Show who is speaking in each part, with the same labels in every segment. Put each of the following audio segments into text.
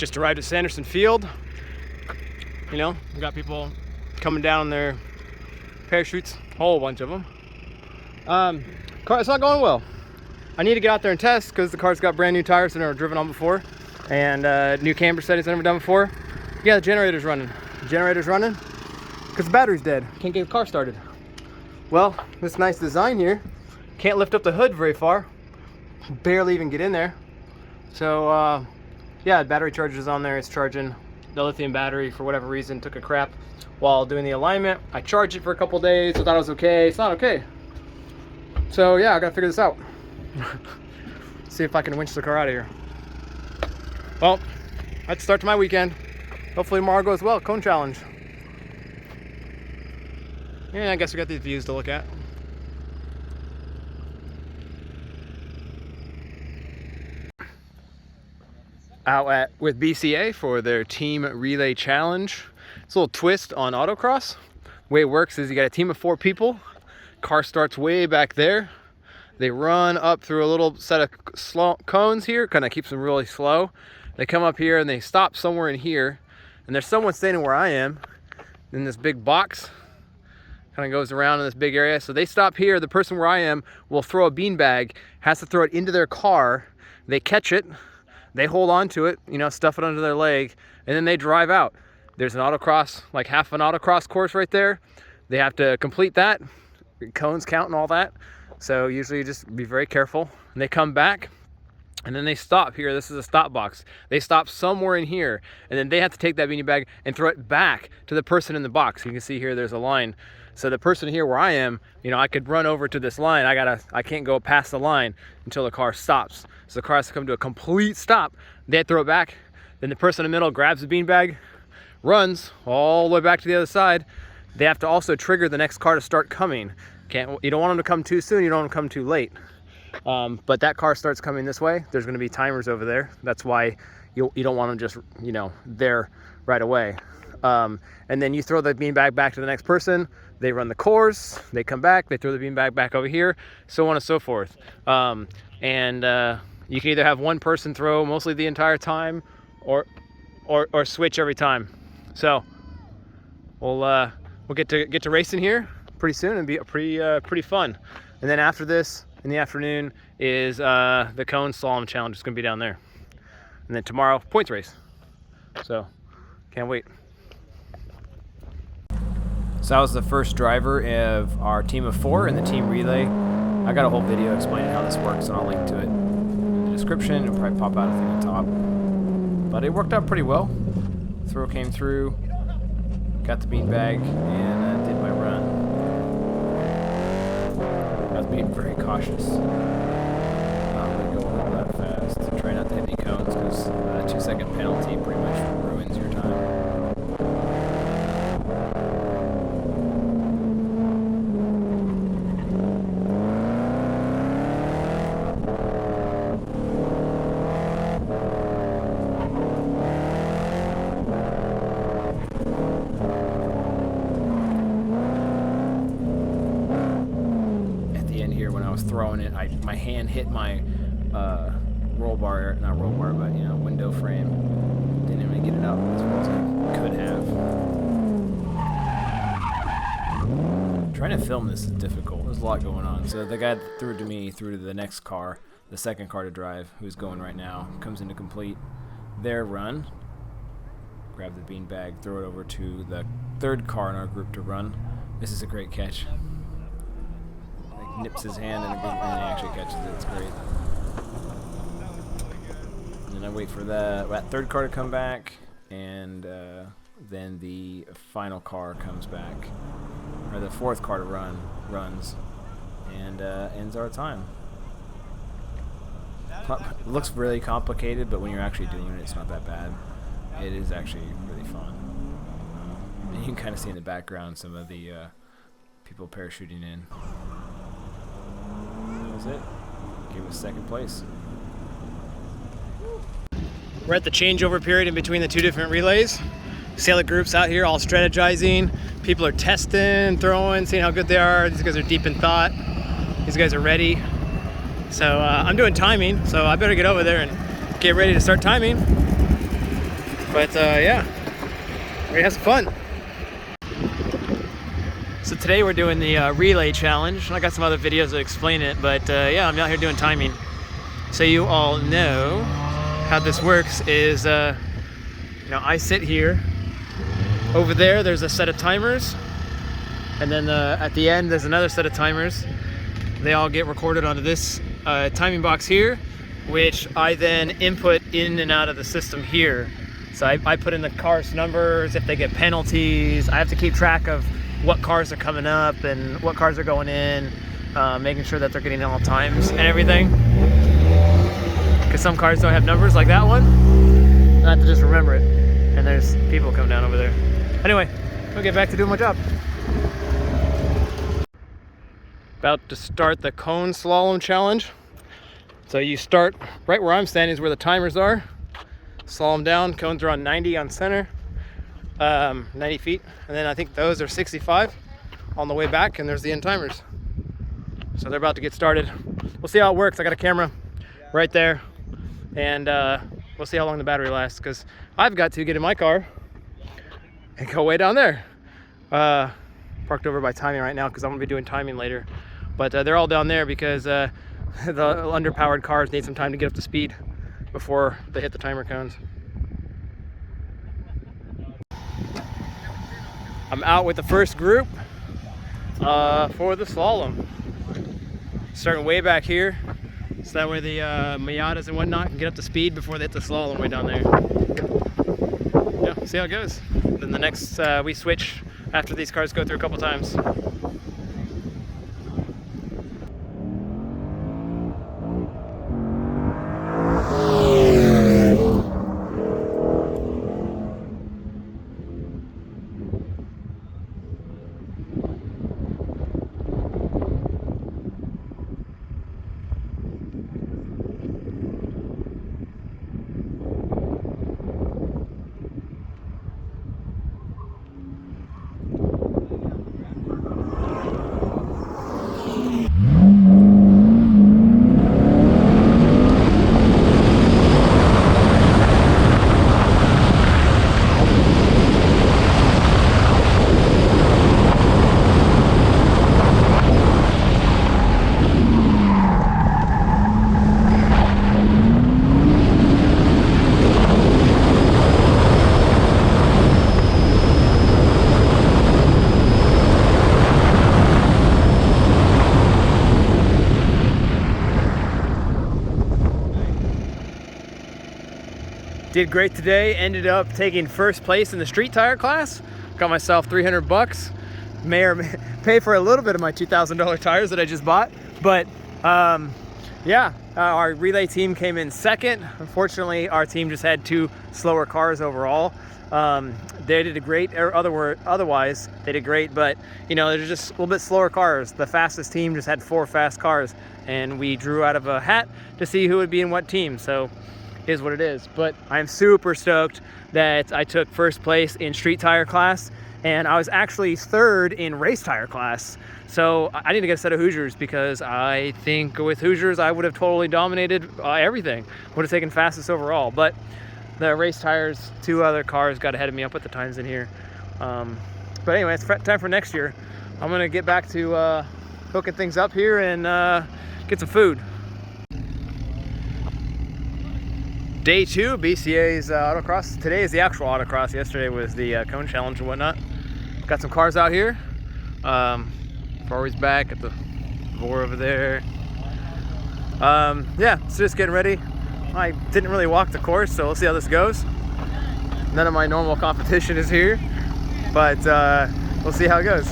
Speaker 1: Just arrived at Sanderson Field. You know, we got people coming down their parachutes, a whole bunch of them. Car, it's not going well. I need to get out there and test because the car's got brand new tires that I've never driven on before, and new camber settings I've never done before. Yeah, the generator's running. The generator's running because the battery's dead. Can't get the car started. Well, this nice design here, can't lift up the hood very far. Barely even get in there. So, yeah, the battery charger is on there. It's charging. The lithium battery, for whatever reason, took a crap while doing the alignment. I charged it for a couple days. I thought it was okay. It's not okay. So, yeah, I gotta figure this out. See if I can winch the car out of here. Well, that's the start to my weekend. Hopefully tomorrow goes well. Cone challenge. Yeah, I guess we got these views to look at. Out with BCA for their team relay challenge. It's a little twist on autocross. The way it works is you got a team of 4 people. Car starts way back there. They run up through a little set of cones here, kind of keeps them really slow. They come up here and they stop somewhere in here, and there's someone standing where I am in this big box. Kind of goes around in this big area. So they stop here. The person where I am will throw a beanbag, has to throw it into their car. They catch it. They hold on to it, you know, stuff it under their leg, and then they drive out. There's an autocross, like half an autocross course right there. They have to complete that. Cones count and all that. So usually you just be very careful. And they come back, and then they stop here. This is a stop box. They stop somewhere in here, and then they have to take that beanie bag and throw it back to the person in the box. You can see here there's a line. So the person here where I am, you know, I could run over to this line. I can't go past the line until the car stops. So the car has to come to a complete stop. They throw it back. Then the person in the middle grabs the beanbag, runs all the way back to the other side. They have to also trigger the next car to start coming. You don't want them to come too soon. You don't want them to come too late. But that car starts coming this way. There's going to be timers over there. That's why you don't want them just, you know, there right away. And then you throw the beanbag back to the next person. They run the course, they come back, they throw the beanbag back over here, so on and so forth. You can either have one person throw mostly the entire time, or switch every time. So we'll get to racing here pretty soon and be pretty fun. And then after this, in the afternoon, is the Cone Slalom challenge. It's gonna be down there. And then tomorrow, points race. So can't wait. So I was the first driver of our team of 4 in the team relay. I got a whole video explaining how this works, and I'll link to it in the description. It'll probably pop out a thing on top. But it worked out pretty well. Throw came through, got the beanbag, and did my run. I was being very cautious. Not really going all that fast. Try not to hit any cones, because a 2-second penalty pretty much ruins your time. Throwing it, my hand hit my roll bar, not roll bar, but you know, window frame. Didn't even get it out as well as I could have. Trying to film this is difficult. There's a lot going on. So the guy that threw it to me threw to the next car, the second car to drive, who's going right now, comes in to complete their run. Grab the beanbag, throw it over to the third car in our group to run. This is a great catch. Nips his hand and he actually catches it. It's great. And then I wait for that third car to come back, and then the final car comes back, or the fourth car to runs, and ends our time. It looks really complicated, but when you're actually doing it, it's not that bad. It is actually really fun. And you can kind of see in the background some of the people parachuting in. It. Gave us second place. We're at the changeover period in between the 2 different relays. Sailor groups out here all strategizing. People are testing, throwing, seeing how good they are. These guys are deep in thought. These guys are ready. So I'm doing timing, so I better get over there and get ready to start timing. But yeah, we're gonna have some fun. So today we're doing the relay challenge. I got some other videos that explain it, but yeah, I'm out here doing timing. So you all know how this works is, I sit here. Over there's a set of timers, and then at the end there's another set of timers. They all get recorded onto this timing box here, which I then input in and out of the system here. So I put in the cars' numbers, if they get penalties. I have to keep track of what cars are coming up and what cars are going in, making sure that they're getting all times and everything. Because some cars don't have numbers like that one. I have to just remember it. And there's people coming down over there. Anyway, I'll get back to doing my job. About to start the Cone Slalom challenge. So you start right where I'm standing is where the timers are. Slalom down, cones are on 90 on center. 90 feet, and then I think those are 65 on the way back, and there's the end timers. So they're about to get started. We'll see how it works. I got a camera right there, and we'll see how long the battery lasts, because I've got to get in my car and go way down there. Parked over by timing right now because I'm gonna be doing timing later, but they're all down there because the underpowered cars need some time to get up to speed before they hit the timer cones. I'm out with the first group for the slalom. Starting way back here, so that way the Miatas and whatnot can get up to speed before they hit the slalom way down there. Yeah, see how it goes. Then the next, we switch after these cars go through a couple times. Did great today, ended up taking first place in the street tire class. Got myself 300 bucks. May or may pay for a little bit of my $2,000 tires that I just bought. But yeah, our relay team came in second. Unfortunately, our team just had two slower cars overall. They did a great, or otherwise they did great, but they're just a little bit slower cars. The fastest team just had 4 fast cars, and we drew out of a hat to see who would be in what team. So is what it is. But I'm super stoked that I took first place in street tire class, and I was actually third in race tire class. So I need to get a set of Hoosiers, because I think with Hoosiers I would have totally dominated everything. Would have taken fastest overall. But the race tires, 2 other cars got ahead of me. I'll put the times in here. But anyway, it's time for next year. I'm gonna get back to hooking things up here and get some food. Day 2, BCA's Autocross. Today is the actual Autocross. Yesterday was the Cone Challenge and whatnot. Got some cars out here. Farley's back at the Vor over there. Yeah, it's just getting ready. I didn't really walk the course, so we'll see how this goes. None of my normal competition is here, but we'll see how it goes.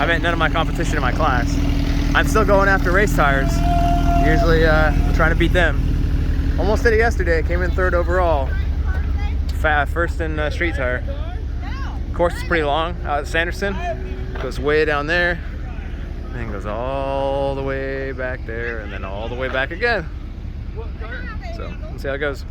Speaker 1: I meant none of my competition in my class. I'm still going after race tires. Usually trying to beat them. Almost did it yesterday. Came in 3rd overall. First in street tire. Course is pretty long out at Sanderson. Goes way down there, and then goes all the way back there, and then all the way back again. So let's see how it goes.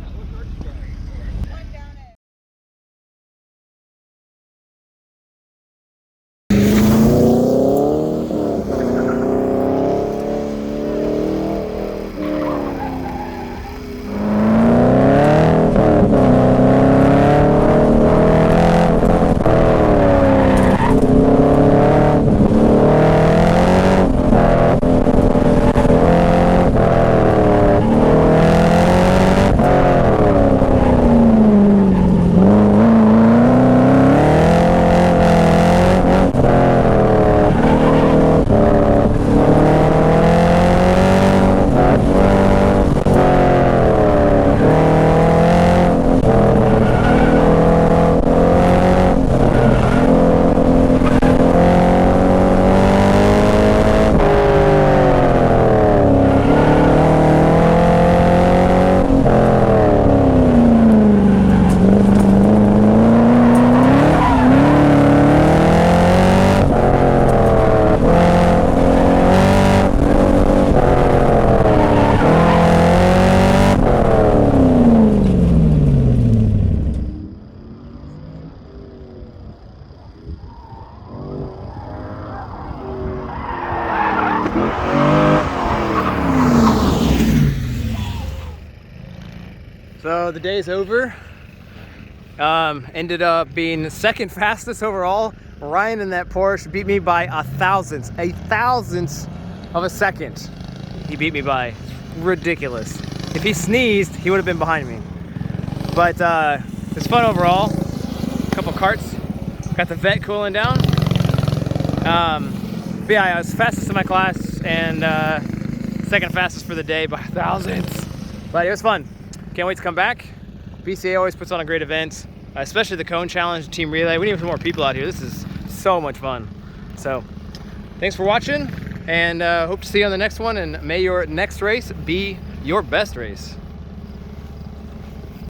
Speaker 1: So the day's over. Ended up being second fastest overall. Ryan in that Porsche beat me by a thousandth of a second. He beat me by. Ridiculous. If he sneezed, he would have been behind me. But it's fun overall. A couple karts. Got the vet cooling down. But yeah, I was fastest in my class and second fastest for the day by thousandths. But it was fun. Can't wait to come back. BCA always puts on a great event, especially the Cone Challenge, Team Relay. We need some more people out here. This is so much fun. So thanks for watching, and hope to see you on the next one, and may your next race be your best race.